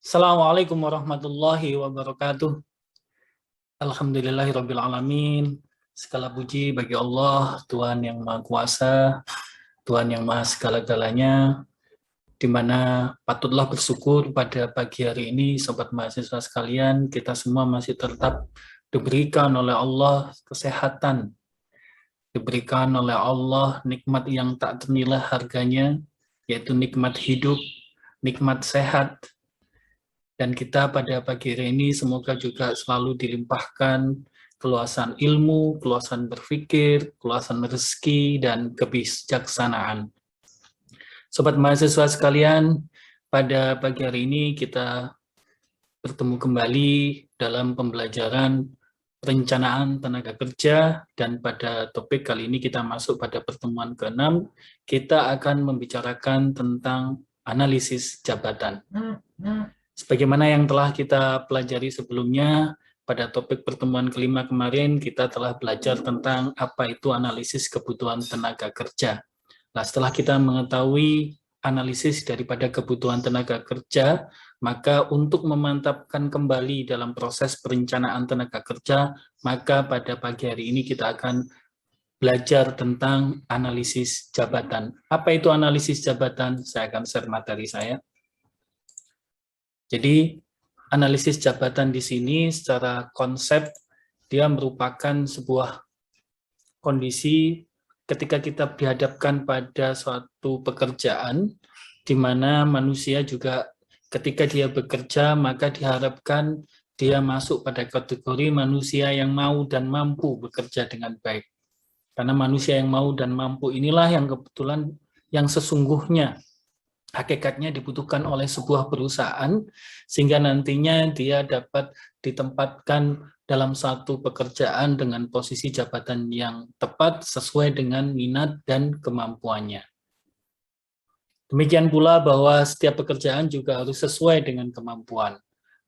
Assalamualaikum warahmatullahi wabarakatuh. Alhamdulillahirabbil alamin. Segala puji bagi Allah, Tuhan yang Maha Kuasa, Tuhan yang Maha segala-galanya, di mana patutlah bersyukur pada pagi hari ini, sobat mahasiswa sekalian, kita semua masih tetap diberikan oleh Allah kesehatan, diberikan oleh Allah nikmat yang tak ternilai harganya, yaitu nikmat hidup, nikmat sehat. Dan kita pada pagi hari ini semoga juga selalu dilimpahkan keluasan ilmu, keluasan berpikir, keluasan rezeki, dan kebijaksanaan. Sobat mahasiswa sekalian, pada pagi hari ini kita bertemu kembali dalam pembelajaran perencanaan tenaga kerja, dan pada topik kali ini kita masuk pada pertemuan ke-6, kita akan membicarakan tentang analisis jabatan. Sebagaimana yang telah kita pelajari sebelumnya, pada topik pertemuan kelima kemarin, kita telah belajar tentang apa itu analisis kebutuhan tenaga kerja. Nah, setelah kita mengetahui analisis daripada kebutuhan tenaga kerja, maka untuk memantapkan kembali dalam proses perencanaan tenaga kerja, maka pada pagi hari ini kita akan belajar tentang analisis jabatan. Apa itu analisis jabatan? Saya akan share materi saya. Jadi, analisis jabatan di sini secara konsep, dia merupakan sebuah kondisi ketika kita dihadapkan pada suatu pekerjaan, di mana manusia juga ketika dia bekerja, maka diharapkan dia masuk pada kategori manusia yang mau dan mampu bekerja dengan baik. Karena manusia yang mau dan mampu inilah yang kebetulan yang sesungguhnya hakikatnya dibutuhkan oleh sebuah perusahaan, sehingga nantinya dia dapat ditempatkan dalam satu pekerjaan dengan posisi jabatan yang tepat sesuai dengan minat dan kemampuannya. Demikian pula bahwa setiap pekerjaan juga harus sesuai dengan kemampuan,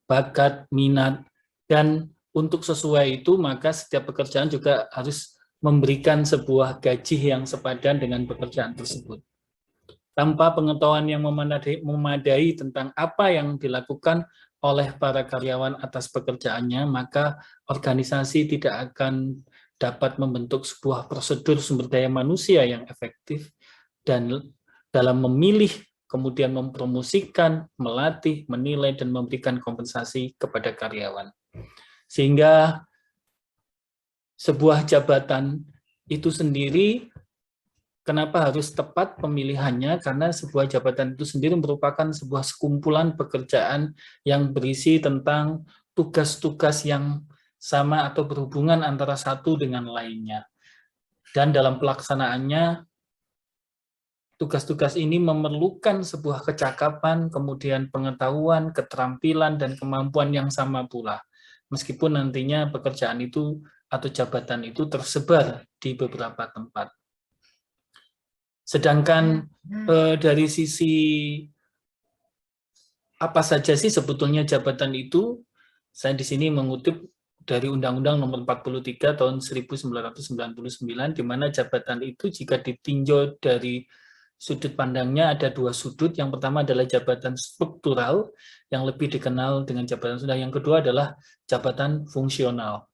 bakat, minat, dan untuk sesuai itu maka setiap pekerjaan juga harus memberikan sebuah gaji yang sepadan dengan pekerjaan tersebut. Tanpa pengetahuan yang memadai tentang apa yang dilakukan oleh para karyawan atas pekerjaannya, maka organisasi tidak akan dapat membentuk sebuah prosedur sumber daya manusia yang efektif dan dalam memilih, kemudian mempromosikan, melatih, menilai, dan memberikan kompensasi kepada karyawan. Sehingga sebuah jabatan itu sendiri, kenapa harus tepat pemilihannya? Karena sebuah jabatan itu sendiri merupakan sebuah sekumpulan pekerjaan yang berisi tentang tugas-tugas yang sama atau berhubungan antara satu dengan lainnya. Dan dalam pelaksanaannya, tugas-tugas ini memerlukan sebuah kecakapan, kemudian pengetahuan, keterampilan, dan kemampuan yang sama pula. Meskipun nantinya pekerjaan itu atau jabatan itu tersebar di beberapa tempat. Sedangkan dari sisi apa saja sih sebetulnya jabatan itu, saya di sini mengutip dari Undang-Undang Nomor 43 Tahun 1999, di mana jabatan itu jika ditinjau dari sudut pandangnya ada dua sudut. Yang pertama adalah jabatan struktural, yang lebih dikenal dengan jabatan sudah. Yang kedua adalah jabatan fungsional,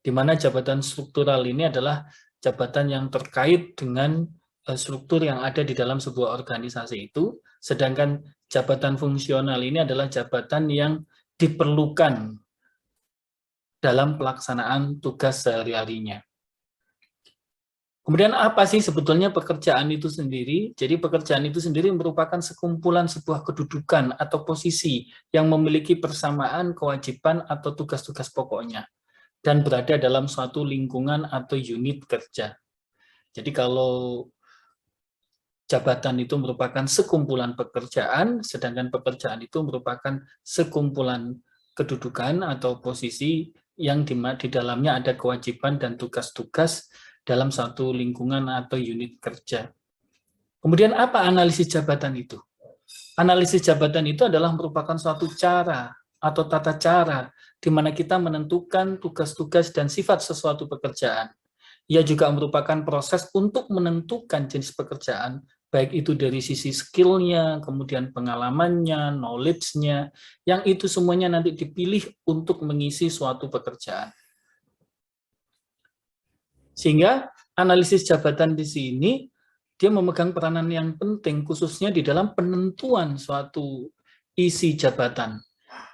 di mana jabatan struktural ini adalah jabatan yang terkait dengan struktur yang ada di dalam sebuah organisasi itu, sedangkan jabatan fungsional ini adalah jabatan yang diperlukan dalam pelaksanaan tugas sehari-harinya. Kemudian apa sih sebetulnya pekerjaan itu sendiri? Jadi pekerjaan itu sendiri merupakan sekumpulan sebuah kedudukan atau posisi yang memiliki persamaan kewajiban atau tugas-tugas pokoknya dan berada dalam suatu lingkungan atau unit kerja. Jadi kalau jabatan itu merupakan sekumpulan pekerjaan, sedangkan pekerjaan itu merupakan sekumpulan kedudukan atau posisi yang di dalamnya ada kewajiban dan tugas-tugas dalam satu lingkungan atau unit kerja. Kemudian apa analisis jabatan itu? Analisis jabatan itu adalah merupakan suatu cara atau tata cara di mana kita menentukan tugas-tugas dan sifat sesuatu pekerjaan. Ia juga merupakan proses untuk menentukan jenis pekerjaan baik itu dari sisi skill-nya, kemudian pengalamannya, knowledge-nya, yang itu semuanya nanti dipilih untuk mengisi suatu pekerjaan. Sehingga analisis jabatan di sini, dia memegang peranan yang penting, khususnya di dalam penentuan suatu isi jabatan,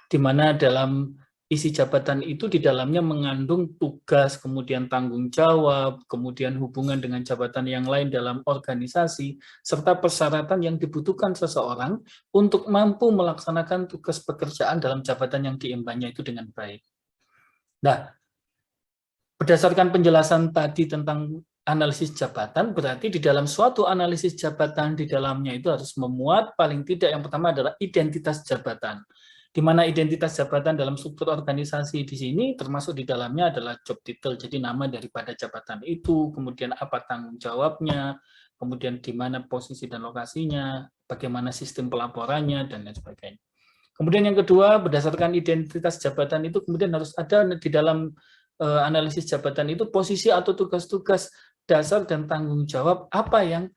di mana dalam isi jabatan itu di dalamnya mengandung tugas, kemudian tanggung jawab, kemudian hubungan dengan jabatan yang lain dalam organisasi, serta persyaratan yang dibutuhkan seseorang untuk mampu melaksanakan tugas pekerjaan dalam jabatan yang diembannya itu dengan baik. Nah, berdasarkan penjelasan tadi tentang analisis jabatan, berarti di dalam suatu analisis jabatan di dalamnya itu harus memuat paling tidak yang pertama adalah identitas jabatan. Di mana identitas jabatan dalam struktur organisasi di sini termasuk di dalamnya adalah job title, jadi nama daripada jabatan itu, kemudian apa tanggung jawabnya, kemudian di mana posisi dan lokasinya, bagaimana sistem pelaporannya, dan lain sebagainya. Kemudian yang kedua, berdasarkan identitas jabatan itu kemudian harus ada di dalam analisis jabatan itu posisi atau tugas-tugas dasar dan tanggung jawab apa yang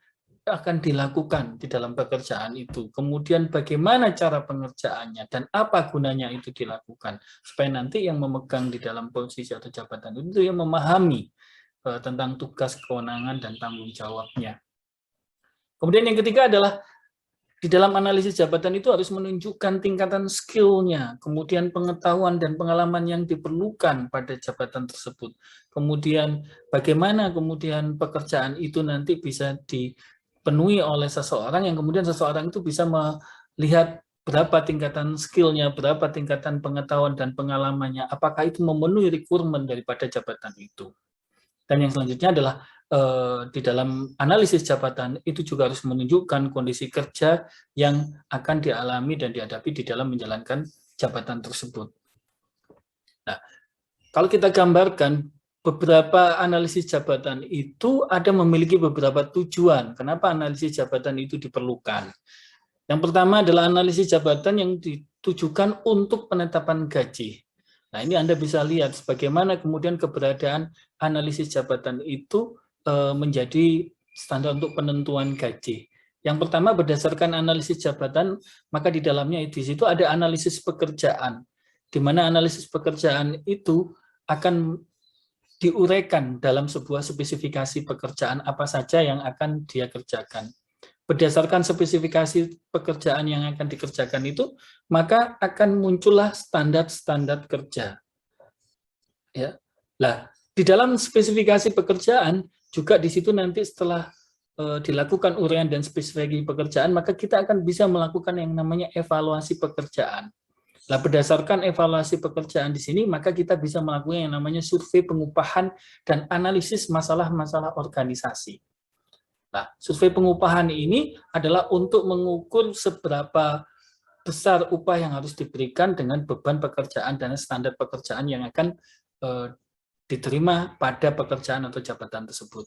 akan dilakukan di dalam pekerjaan itu. Kemudian bagaimana cara pengerjaannya dan apa gunanya itu dilakukan. Supaya nanti yang memegang di dalam posisi atau jabatan itu yang memahami tentang tugas, kewenangan, dan tanggung jawabnya. Kemudian yang ketiga adalah di dalam analisis jabatan itu harus menunjukkan tingkatan skill-nya, kemudian pengetahuan dan pengalaman yang diperlukan pada jabatan tersebut. Kemudian bagaimana kemudian pekerjaan itu nanti bisa dipenuhi oleh seseorang yang kemudian seseorang itu bisa melihat berapa tingkatan skill-nya, berapa tingkatan pengetahuan dan pengalamannya, apakah itu memenuhi requirement daripada jabatan itu. Dan yang selanjutnya adalah di dalam analisis jabatan itu juga harus menunjukkan kondisi kerja yang akan dialami dan dihadapi di dalam menjalankan jabatan tersebut. Nah, kalau kita gambarkan beberapa analisis jabatan itu ada memiliki beberapa tujuan. Kenapa analisis jabatan itu diperlukan? Yang pertama adalah analisis jabatan yang ditujukan untuk penetapan gaji. Nah, ini Anda bisa lihat bagaimana kemudian keberadaan analisis jabatan itu menjadi standar untuk penentuan gaji. Yang pertama berdasarkan analisis jabatan, maka di dalamnya di situ ada analisis pekerjaan, di mana analisis pekerjaan itu akan diuraikan dalam sebuah spesifikasi pekerjaan apa saja yang akan dia kerjakan. Berdasarkan spesifikasi pekerjaan yang akan dikerjakan itu, maka akan muncullah standar-standar kerja. Ya. Nah, di dalam spesifikasi pekerjaan juga di situ nanti setelah dilakukan uraian dan spesifikasi pekerjaan, maka kita akan bisa melakukan yang namanya evaluasi pekerjaan. Nah, berdasarkan evaluasi pekerjaan di sini, maka kita bisa melakukan yang namanya survei pengupahan dan analisis masalah-masalah organisasi. Nah, survei pengupahan ini adalah untuk mengukur seberapa besar upah yang harus diberikan dengan beban pekerjaan dan standar pekerjaan yang akan diterima pada pekerjaan atau jabatan tersebut.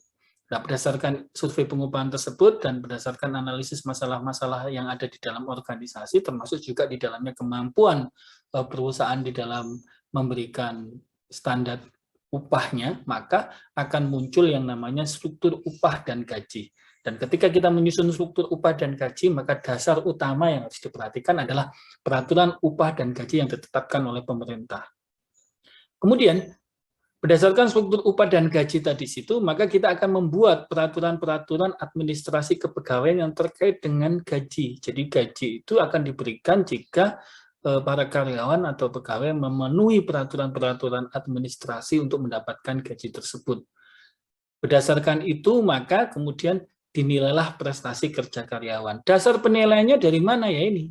Nah, berdasarkan survei pengupahan tersebut dan berdasarkan analisis masalah-masalah yang ada di dalam organisasi, termasuk juga di dalamnya kemampuan perusahaan di dalam memberikan standar upahnya, maka akan muncul yang namanya struktur upah dan gaji. Dan ketika kita menyusun struktur upah dan gaji, maka dasar utama yang harus diperhatikan adalah peraturan upah dan gaji yang ditetapkan oleh pemerintah. Kemudian, berdasarkan struktur upah dan gaji tadi situ, maka kita akan membuat peraturan-peraturan administrasi kepegawaian yang terkait dengan gaji. Jadi gaji itu akan diberikan jika para karyawan atau pegawai memenuhi peraturan-peraturan administrasi untuk mendapatkan gaji tersebut. Berdasarkan itu, maka kemudian dinilailah prestasi kerja karyawan. Dasar penilaiannya dari mana ya ini?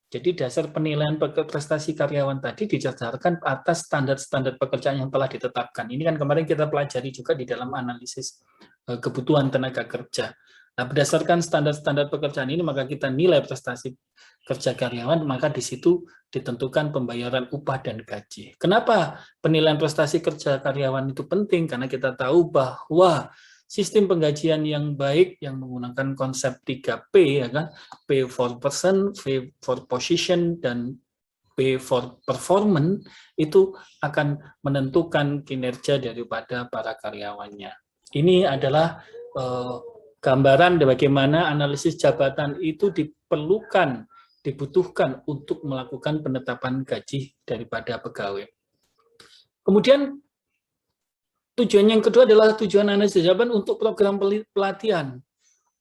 Jadi dasar penilaian prestasi karyawan tadi didasarkan atas standar-standar pekerjaan yang telah ditetapkan. Ini kan kemarin kita pelajari juga di dalam analisis kebutuhan tenaga kerja. Nah, berdasarkan standar-standar pekerjaan ini, maka kita nilai prestasi kerja karyawan, maka di situ ditentukan pembayaran upah dan gaji. Kenapa penilaian prestasi kerja karyawan itu penting? Karena kita tahu bahwa sistem penggajian yang baik yang menggunakan konsep 3P, ya kan? P for person, P for position, dan P for performance itu akan menentukan kinerja daripada para karyawannya. Ini adalah gambaran bagaimana analisis jabatan itu dibutuhkan untuk melakukan penetapan gaji daripada pegawai. Kemudian tujuan yang kedua adalah tujuan analisis jabatan untuk program pelatihan.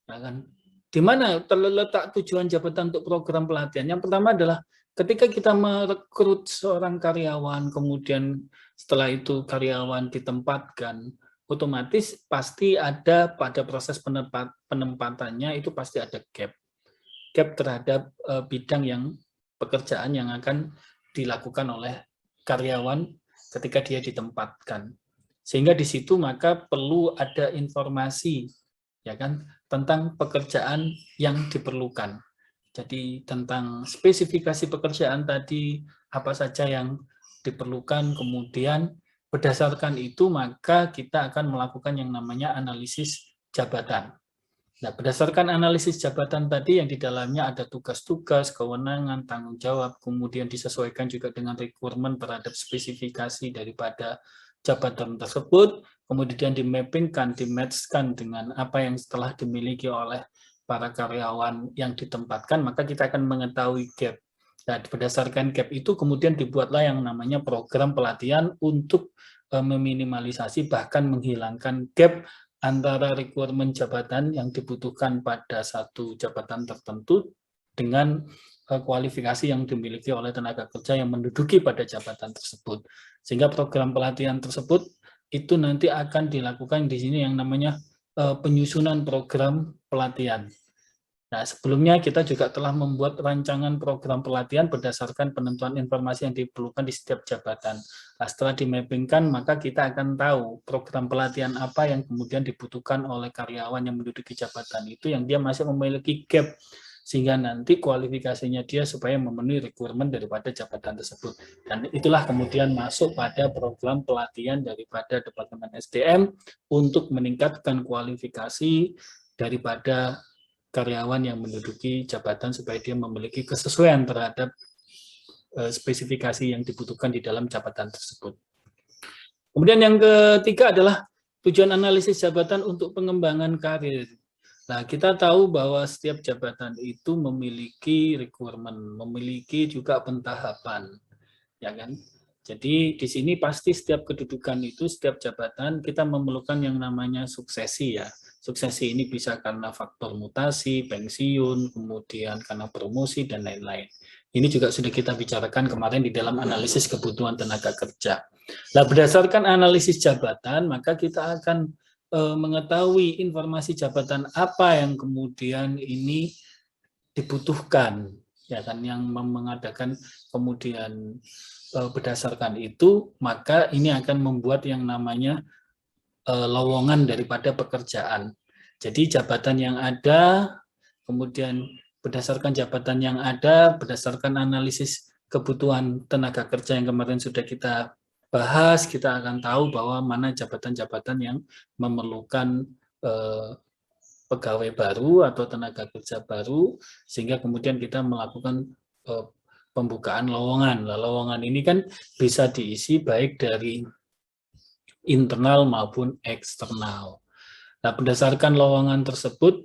Nah, kan? Di mana terletak tujuan jabatan untuk program pelatihan? Yang pertama adalah ketika kita merekrut seorang karyawan, kemudian setelah itu karyawan ditempatkan, otomatis pasti ada pada proses penempatannya itu pasti ada gap terhadap bidang yang pekerjaan yang akan dilakukan oleh karyawan ketika dia ditempatkan. Sehingga di situ maka perlu ada informasi ya kan tentang pekerjaan yang diperlukan. Jadi tentang spesifikasi pekerjaan tadi apa saja yang diperlukan, kemudian berdasarkan itu maka kita akan melakukan yang namanya analisis jabatan. Nah, berdasarkan analisis jabatan tadi yang di dalamnya ada tugas-tugas, kewenangan, tanggung jawab, kemudian disesuaikan juga dengan requirement terhadap spesifikasi daripada jabatan tersebut, kemudian dimappingkan, dimatchkan dengan apa yang telah dimiliki oleh para karyawan yang ditempatkan, maka kita akan mengetahui gap. Nah, berdasarkan gap itu kemudian dibuatlah yang namanya program pelatihan untuk meminimalisasi bahkan menghilangkan gap antara requirement jabatan yang dibutuhkan pada satu jabatan tertentu dengan kualifikasi yang dimiliki oleh tenaga kerja yang menduduki pada jabatan tersebut. Sehingga program pelatihan tersebut itu nanti akan dilakukan di sini yang namanya penyusunan program pelatihan. Nah, sebelumnya kita juga telah membuat rancangan program pelatihan berdasarkan penentuan informasi yang diperlukan di setiap jabatan. Nah, setelah dimappingkan, maka kita akan tahu program pelatihan apa yang kemudian dibutuhkan oleh karyawan yang menduduki jabatan itu yang dia masih memiliki gap, sehingga nanti kualifikasinya dia supaya memenuhi requirement daripada jabatan tersebut. Dan itulah kemudian masuk pada program pelatihan daripada Departemen SDM untuk meningkatkan kualifikasi daripada karyawan yang menduduki jabatan supaya dia memiliki kesesuaian terhadap spesifikasi yang dibutuhkan di dalam jabatan tersebut. Kemudian yang ketiga adalah tujuan analisis jabatan untuk pengembangan karir. Nah, kita tahu bahwa setiap jabatan itu memiliki requirement, memiliki juga pentahapan, ya kan? Jadi di sini pasti setiap kedudukan itu, setiap jabatan kita memerlukan yang namanya suksesi ya. Suksesi ini bisa karena faktor mutasi, pensiun, kemudian karena promosi, dan lain-lain. Ini juga sudah kita bicarakan kemarin di dalam analisis kebutuhan tenaga kerja. Nah, berdasarkan analisis jabatan, maka kita akan mengetahui informasi jabatan apa yang kemudian ini dibutuhkan, ya kan, yang mengadakan kemudian berdasarkan itu, maka ini akan membuat yang namanya lowongan daripada pekerjaan. Jadi jabatan yang ada, kemudian berdasarkan jabatan yang ada, berdasarkan analisis kebutuhan tenaga kerja yang kemarin sudah kita bahas, kita akan tahu bahwa mana jabatan-jabatan yang memerlukan pegawai baru atau tenaga kerja baru, sehingga kemudian kita melakukan pembukaan lowongan. Lowongan ini kan bisa diisi baik dari internal maupun eksternal. Nah, berdasarkan lowongan tersebut,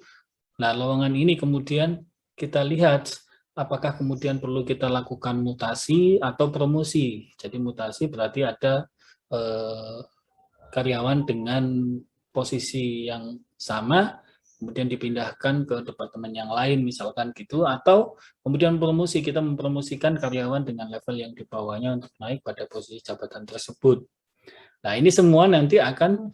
nah lowongan ini kemudian kita lihat apakah kemudian perlu kita lakukan mutasi atau promosi. Jadi mutasi berarti ada karyawan dengan posisi yang sama, kemudian dipindahkan ke departemen yang lain misalkan gitu, atau kemudian promosi, kita mempromosikan karyawan dengan level yang di bawahnya untuk naik pada posisi jabatan tersebut. Nah, ini semua nanti akan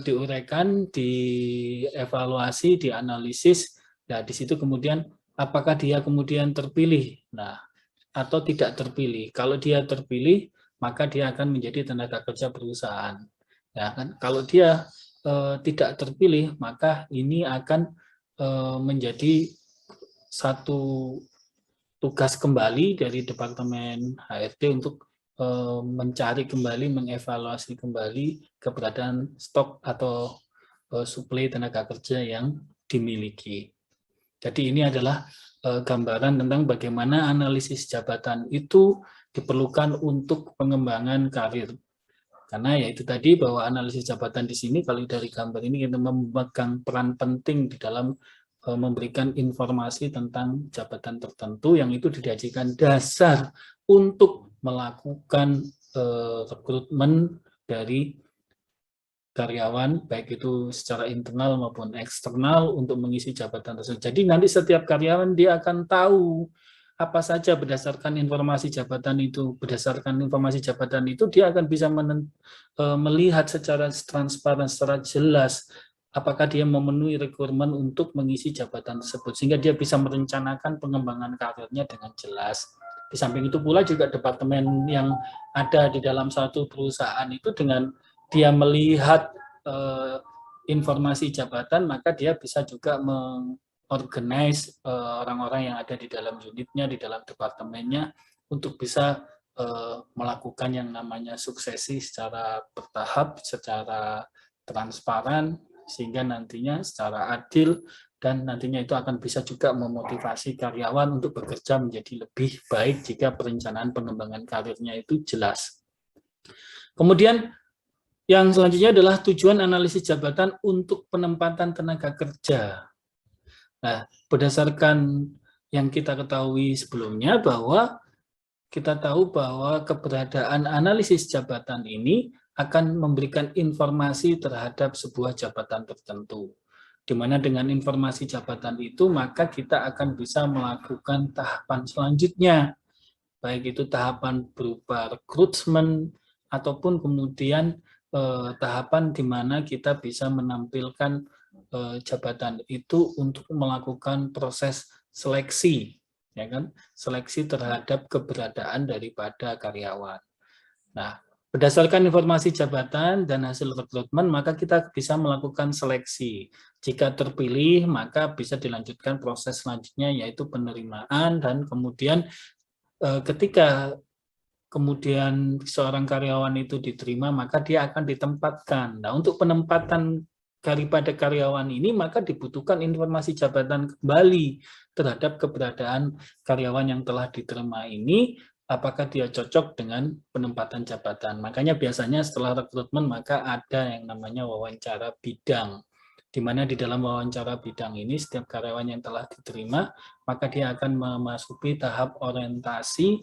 diuraikan, dievaluasi, dianalisis. Nah, di situ kemudian apakah dia kemudian terpilih, nah, atau tidak terpilih. Kalau dia terpilih, maka dia akan menjadi tenaga kerja perusahaan. Ya kan? Kalau dia tidak terpilih, maka ini akan menjadi satu tugas kembali dari Departemen HRD untuk mencari kembali, mengevaluasi kembali keberadaan stok atau suplai tenaga kerja yang dimiliki. Jadi ini adalah gambaran tentang bagaimana analisis jabatan itu diperlukan untuk pengembangan karir. Karena ya itu tadi bahwa analisis jabatan di sini kalau dari gambar ini kita memegang peran penting di dalam memberikan informasi tentang jabatan tertentu yang itu dijadikan dasar untuk melakukan rekrutmen dari karyawan, baik itu secara internal maupun eksternal untuk mengisi jabatan tersebut. Jadi nanti setiap karyawan dia akan tahu apa saja berdasarkan informasi jabatan itu, dia akan bisa melihat secara transparan, secara jelas apakah dia memenuhi requirement untuk mengisi jabatan tersebut, sehingga dia bisa merencanakan pengembangan karirnya dengan jelas. Di samping itu pula juga departemen yang ada di dalam satu perusahaan itu dengan dia melihat informasi jabatan, maka dia bisa juga mengorganize orang-orang yang ada di dalam unitnya, di dalam departemennya, untuk bisa melakukan yang namanya suksesi secara bertahap, secara transparan, sehingga nantinya secara adil, dan nantinya itu akan bisa juga memotivasi karyawan untuk bekerja menjadi lebih baik jika perencanaan pengembangan karirnya itu jelas. Kemudian yang selanjutnya adalah tujuan analisis jabatan untuk penempatan tenaga kerja. Nah, berdasarkan yang kita ketahui sebelumnya bahwa kita tahu bahwa keberadaan analisis jabatan ini akan memberikan informasi terhadap sebuah jabatan tertentu. Di mana dengan informasi jabatan itu, maka kita akan bisa melakukan tahapan selanjutnya. Baik itu tahapan berupa rekrutmen, ataupun kemudian tahapan di mana kita bisa menampilkan jabatan itu untuk melakukan proses seleksi, ya kan? Seleksi terhadap keberadaan daripada karyawan. Nah, berdasarkan informasi jabatan dan hasil rekrutmen, maka kita bisa melakukan seleksi. Jika terpilih, maka bisa dilanjutkan proses selanjutnya, yaitu penerimaan, dan kemudian ketika kemudian seorang karyawan itu diterima, maka dia akan ditempatkan. Nah, untuk penempatan daripada karyawan ini, maka dibutuhkan informasi jabatan kembali terhadap keberadaan karyawan yang telah diterima ini, apakah dia cocok dengan penempatan jabatan. Makanya biasanya setelah rekrutmen, maka ada yang namanya wawancara bidang, di mana di dalam wawancara bidang ini, setiap karyawan yang telah diterima, maka dia akan memasuki tahap orientasi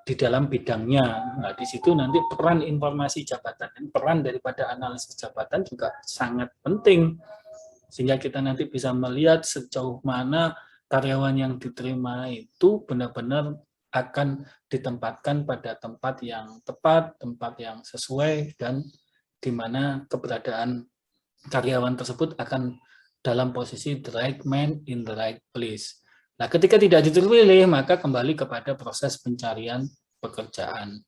di dalam bidangnya. Nah, di situ nanti peran informasi jabatan dan peran daripada analisis jabatan juga sangat penting, sehingga kita nanti bisa melihat sejauh mana karyawan yang diterima itu benar-benar akan ditempatkan pada tempat yang tepat, tempat yang sesuai, dan di mana keberadaan karyawan tersebut akan dalam posisi the right man in the right place. Nah, ketika tidak diterpilih, maka kembali kepada proses pencarian pekerjaan,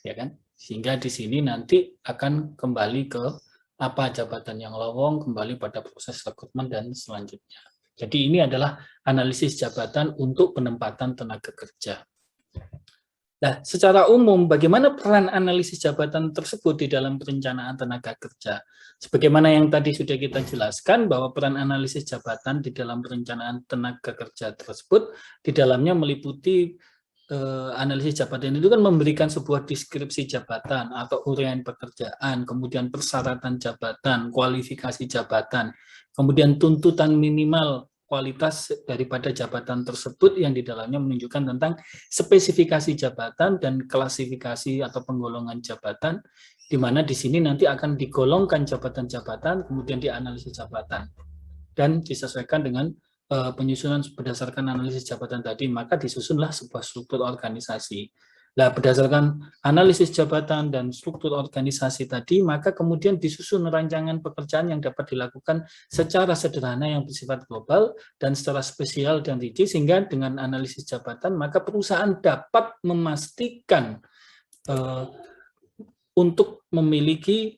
ya kan? Sehingga di sini nanti akan kembali ke apa jabatan yang lowong, kembali pada proses rekrutmen dan selanjutnya. Jadi ini adalah analisis jabatan untuk penempatan tenaga kerja. Nah, secara umum, bagaimana peran analisis jabatan tersebut di dalam perencanaan tenaga kerja? Sebagaimana yang tadi sudah kita jelaskan, bahwa peran analisis jabatan di dalam perencanaan tenaga kerja tersebut, di dalamnya meliputi analisis jabatan itu kan memberikan sebuah deskripsi jabatan atau uraian pekerjaan, kemudian persyaratan jabatan, kualifikasi jabatan, kemudian tuntutan minimal kualitas daripada jabatan tersebut yang di dalamnya menunjukkan tentang spesifikasi jabatan dan klasifikasi atau penggolongan jabatan, di mana di sini nanti akan digolongkan jabatan-jabatan, kemudian dianalisis jabatan, dan disesuaikan dengan penyusunan berdasarkan analisis jabatan tadi, maka disusunlah sebuah struktur organisasi. Nah, berdasarkan analisis jabatan dan struktur organisasi tadi, maka kemudian disusun rancangan pekerjaan yang dapat dilakukan secara sederhana yang bersifat global dan secara spesial dan rinci, sehingga dengan analisis jabatan, maka perusahaan dapat memastikan untuk memiliki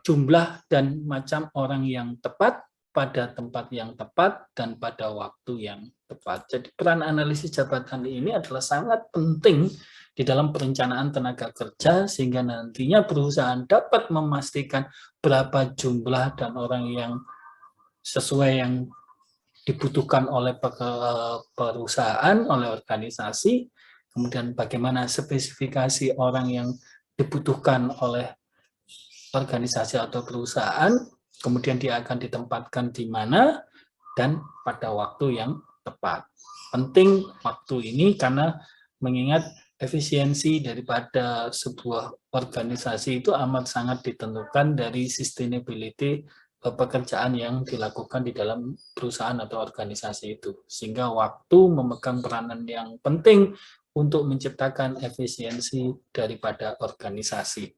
jumlah dan macam orang yang tepat, pada tempat yang tepat, dan pada waktu yang tepat. Jadi peran analisis jabatan ini adalah sangat penting di dalam perencanaan tenaga kerja, sehingga nantinya perusahaan dapat memastikan berapa jumlah dan orang yang sesuai yang dibutuhkan oleh perusahaan, oleh organisasi, kemudian bagaimana spesifikasi orang yang dibutuhkan oleh organisasi atau perusahaan, kemudian dia akan ditempatkan di mana dan pada waktu yang tepat. Penting waktu ini karena mengingat efisiensi daripada sebuah organisasi itu amat sangat ditentukan dari sustainability pekerjaan yang dilakukan di dalam perusahaan atau organisasi itu. Sehingga waktu memegang peranan yang penting untuk menciptakan efisiensi daripada organisasi.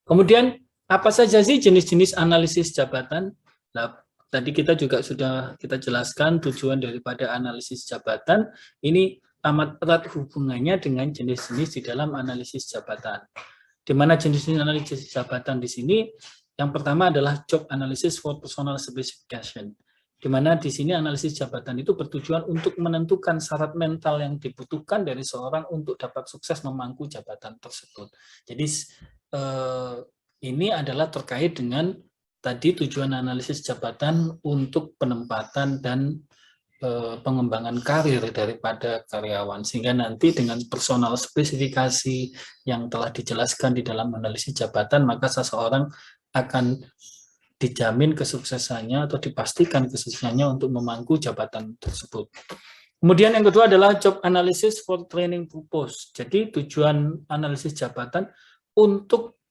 Kemudian, apa saja sih jenis-jenis analisis jabatan? Nah, tadi kita juga sudah kita jelaskan tujuan daripada analisis jabatan. Ini amat erat hubungannya dengan jenis-jenis di dalam analisis jabatan. Di mana jenis-jenis analisis jabatan di sini, yang pertama adalah job analysis for personal specification. Di mana di sini analisis jabatan itu bertujuan untuk menentukan syarat mental yang dibutuhkan dari seorang untuk dapat sukses memangku jabatan tersebut. Jadi ini adalah terkait dengan tadi tujuan analisis jabatan untuk penempatan dan pengembangan karir daripada karyawan, sehingga nanti dengan personal spesifikasi yang telah dijelaskan di dalam analisis jabatan, maka seseorang akan dijamin kesuksesannya atau dipastikan kesuksesannya untuk memangku jabatan tersebut. Kemudian yang kedua adalah job analysis for training purpose. Jadi tujuan analisis jabatan untuk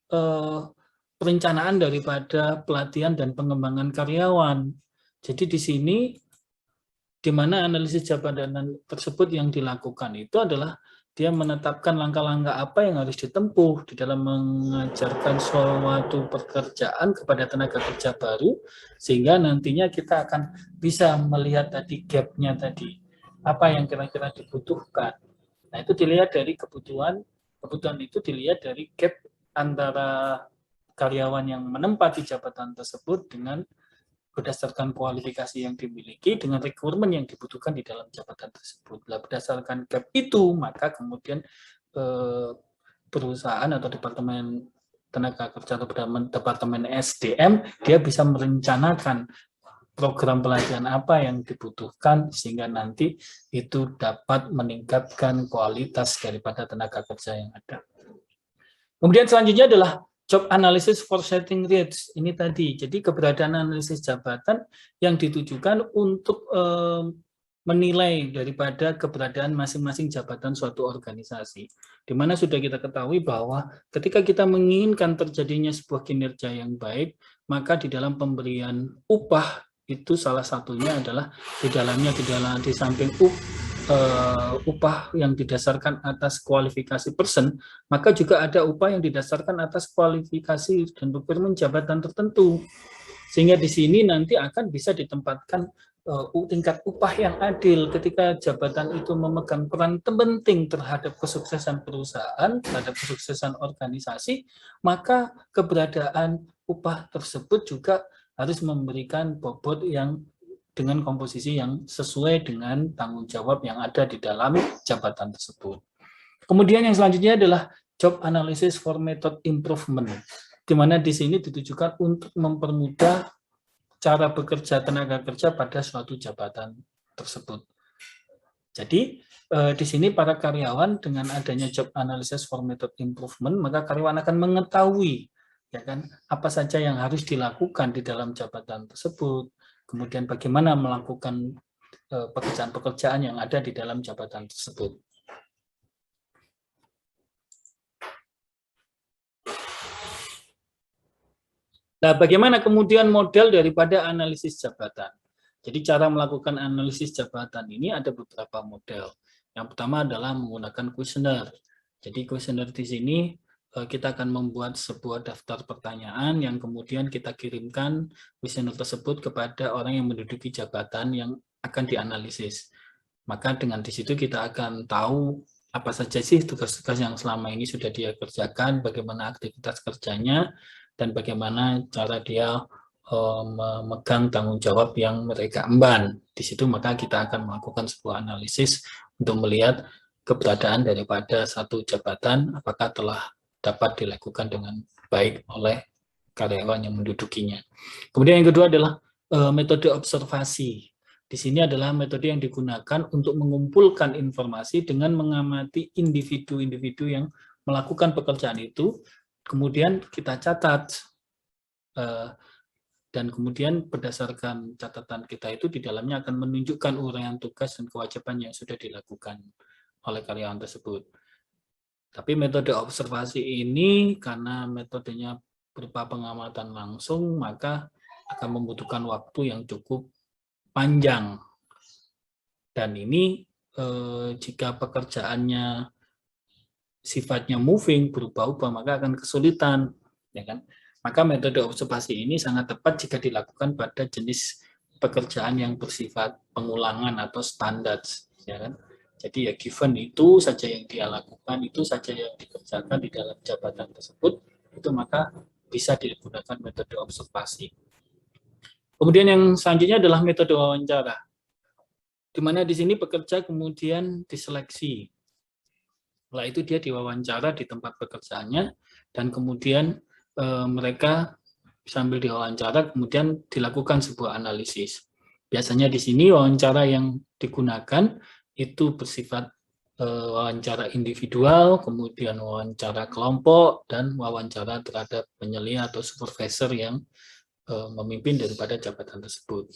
perencanaan daripada pelatihan dan pengembangan karyawan. Jadi di sini di mana analisis jabatan tersebut yang dilakukan itu adalah dia menetapkan langkah-langkah apa yang harus ditempuh di dalam mengajarkan suatu pekerjaan kepada tenaga kerja baru, sehingga nantinya kita akan bisa melihat tadi gap-nya tadi, apa yang kira-kira dibutuhkan. Nah, itu dilihat dari kebutuhan itu dilihat dari gap antara karyawan yang menempati jabatan tersebut dengan berdasarkan kualifikasi yang dimiliki dengan requirement yang dibutuhkan di dalam jabatan tersebut. Berdasarkan gap itu, maka kemudian perusahaan atau departemen tenaga kerja atau departemen SDM dia bisa merencanakan program pelatihan apa yang dibutuhkan sehingga nanti itu dapat meningkatkan kualitas daripada tenaga kerja yang ada. Kemudian selanjutnya adalah job analysis for setting rates. Ini tadi, jadi keberadaan analisis jabatan yang ditujukan untuk menilai daripada keberadaan masing-masing jabatan suatu organisasi. Di mana sudah kita ketahui bahwa ketika kita menginginkan terjadinya sebuah kinerja yang baik, maka di dalam pemberian upah itu salah satunya adalah di samping upah yang didasarkan atas kualifikasi person, maka juga ada upah yang didasarkan atas kualifikasi dan requirement jabatan tertentu. Sehingga di sini nanti akan bisa ditempatkan tingkat upah yang adil ketika jabatan itu memegang peran penting terhadap kesuksesan perusahaan, terhadap kesuksesan organisasi, maka keberadaan upah tersebut juga harus memberikan bobot yang dengan komposisi yang sesuai dengan tanggung jawab yang ada di dalam jabatan tersebut. Kemudian yang selanjutnya adalah job analysis for method improvement, di mana di sini ditujukan untuk mempermudah cara bekerja tenaga kerja pada suatu jabatan tersebut. Jadi di sini para karyawan dengan adanya job analysis for method improvement, maka karyawan akan mengetahui ya kan apa saja yang harus dilakukan di dalam jabatan tersebut. Kemudian bagaimana melakukan pekerjaan-pekerjaan yang ada di dalam jabatan tersebut. Nah, bagaimana kemudian model daripada analisis jabatan? Jadi cara melakukan analisis jabatan ini ada beberapa model. Yang pertama adalah menggunakan kuesioner. Jadi kuesioner di sini kita akan membuat sebuah daftar pertanyaan yang kemudian kita kirimkan kuesioner tersebut kepada orang yang menduduki jabatan yang akan dianalisis. Maka dengan di situ kita akan tahu apa saja sih tugas-tugas yang selama ini sudah dia kerjakan, bagaimana aktivitas kerjanya, dan bagaimana cara dia memegang tanggung jawab yang mereka emban. Di situ maka kita akan melakukan sebuah analisis untuk melihat keberadaan daripada satu jabatan, apakah telah dapat dilakukan dengan baik oleh karyawan yang mendudukinya. Kemudian yang kedua adalah metode observasi. Di sini adalah metode yang digunakan untuk mengumpulkan informasi dengan mengamati individu-individu yang melakukan pekerjaan itu, kemudian kita catat, dan kemudian berdasarkan catatan kita itu di dalamnya akan menunjukkan uraian tugas dan kewajiban yang sudah dilakukan oleh karyawan tersebut. Tapi metode observasi ini karena metodenya berupa pengamatan langsung, maka akan membutuhkan waktu yang cukup panjang. Dan ini jika pekerjaannya sifatnya moving, berubah-ubah, maka akan kesulitan, ya kan? Maka metode observasi ini sangat tepat jika dilakukan pada jenis pekerjaan yang bersifat pengulangan atau standar, ya kan? Jadi ya given itu saja yang dia lakukan, itu saja yang dikerjakan di dalam jabatan tersebut, itu maka bisa digunakan metode observasi. Kemudian yang selanjutnya adalah metode wawancara, di mana di sini pekerja kemudian diseleksi. Setelah itu dia diwawancara di tempat pekerjaannya, dan kemudian mereka sambil diwawancara kemudian dilakukan sebuah analisis. Biasanya di sini wawancara yang digunakan itu bersifat wawancara individual, kemudian wawancara kelompok, dan wawancara terhadap penyelia atau supervisor yang memimpin daripada jabatan tersebut.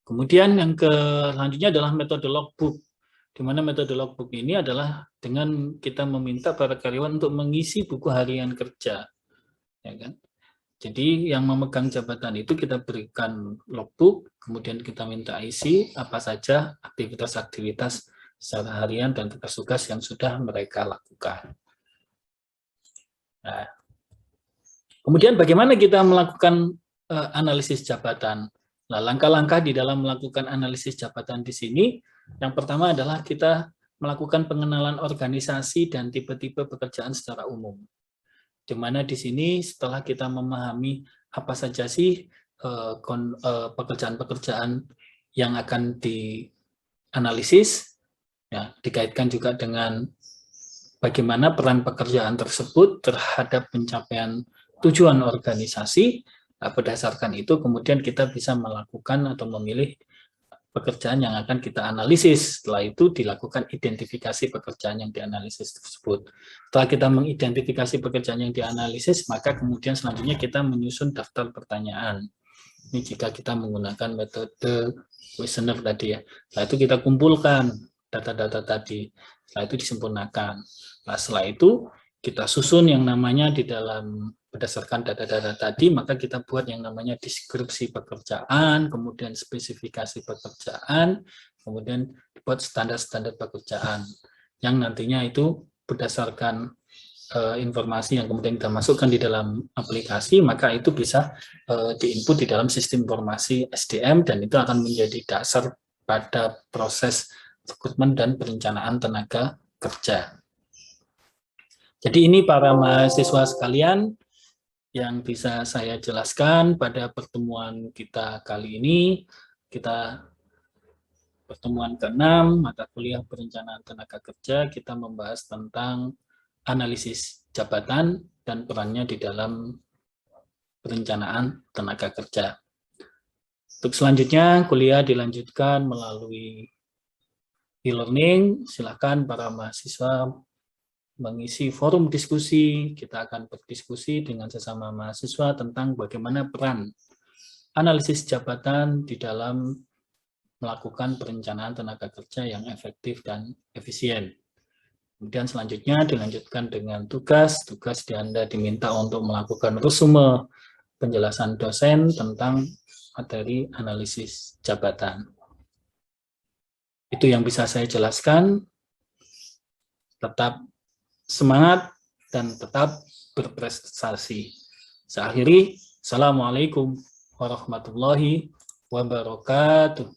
Kemudian yang selanjutnya adalah metode logbook, di mana metode logbook ini adalah dengan kita meminta para karyawan untuk mengisi buku harian kerja, ya kan? Jadi yang memegang jabatan itu kita berikan logbook, kemudian kita minta isi apa saja aktivitas-aktivitas secara harian dan tugas-tugas yang sudah mereka lakukan. Nah, kemudian bagaimana kita melakukan analisis jabatan? Nah, langkah-langkah di dalam melakukan analisis jabatan di sini, yang pertama adalah kita melakukan pengenalan organisasi dan tipe-tipe pekerjaan secara umum. Di mana di sini setelah kita memahami apa saja sih pekerjaan-pekerjaan yang akan dianalisis, ya, dikaitkan juga dengan bagaimana peran pekerjaan tersebut terhadap pencapaian tujuan organisasi. Nah, berdasarkan itu kemudian kita bisa melakukan atau memilih pekerjaan yang akan kita analisis. Setelah itu dilakukan identifikasi pekerjaan yang dianalisis tersebut. Setelah kita mengidentifikasi pekerjaan yang dianalisis, maka kemudian selanjutnya kita menyusun daftar pertanyaan. Ini jika kita menggunakan metode questionnaire tadi ya. Setelah itu kita kumpulkan data-data tadi. Setelah itu disempurnakan. Nah, setelah itu kita susun yang namanya di dalam berdasarkan data-data tadi, maka kita buat yang namanya deskripsi pekerjaan, kemudian spesifikasi pekerjaan, kemudian buat standar-standar pekerjaan yang nantinya itu berdasarkan informasi yang kemudian kita masukkan di dalam aplikasi, maka itu bisa diinput di dalam sistem informasi SDM, dan itu akan menjadi dasar pada proses rekrutmen dan perencanaan tenaga kerja. Jadi ini para mahasiswa sekalian yang bisa saya jelaskan pada pertemuan kita kali ini. Kita pertemuan ke-6, mata kuliah perencanaan tenaga kerja, kita membahas tentang analisis jabatan dan perannya di dalam perencanaan tenaga kerja. Untuk selanjutnya, kuliah dilanjutkan melalui e-learning. Silakan para mahasiswa mengisi forum diskusi. Kita akan berdiskusi dengan sesama mahasiswa tentang bagaimana peran analisis jabatan di dalam melakukan perencanaan tenaga kerja yang efektif dan efisien. Kemudian selanjutnya dilanjutkan dengan tugas. Tugas Anda diminta untuk melakukan resume penjelasan dosen tentang materi analisis jabatan. Itu yang bisa saya jelaskan. Tetap semangat dan tetap berprestasi. Saya akhiri. Assalamualaikum warahmatullahi wabarakatuh.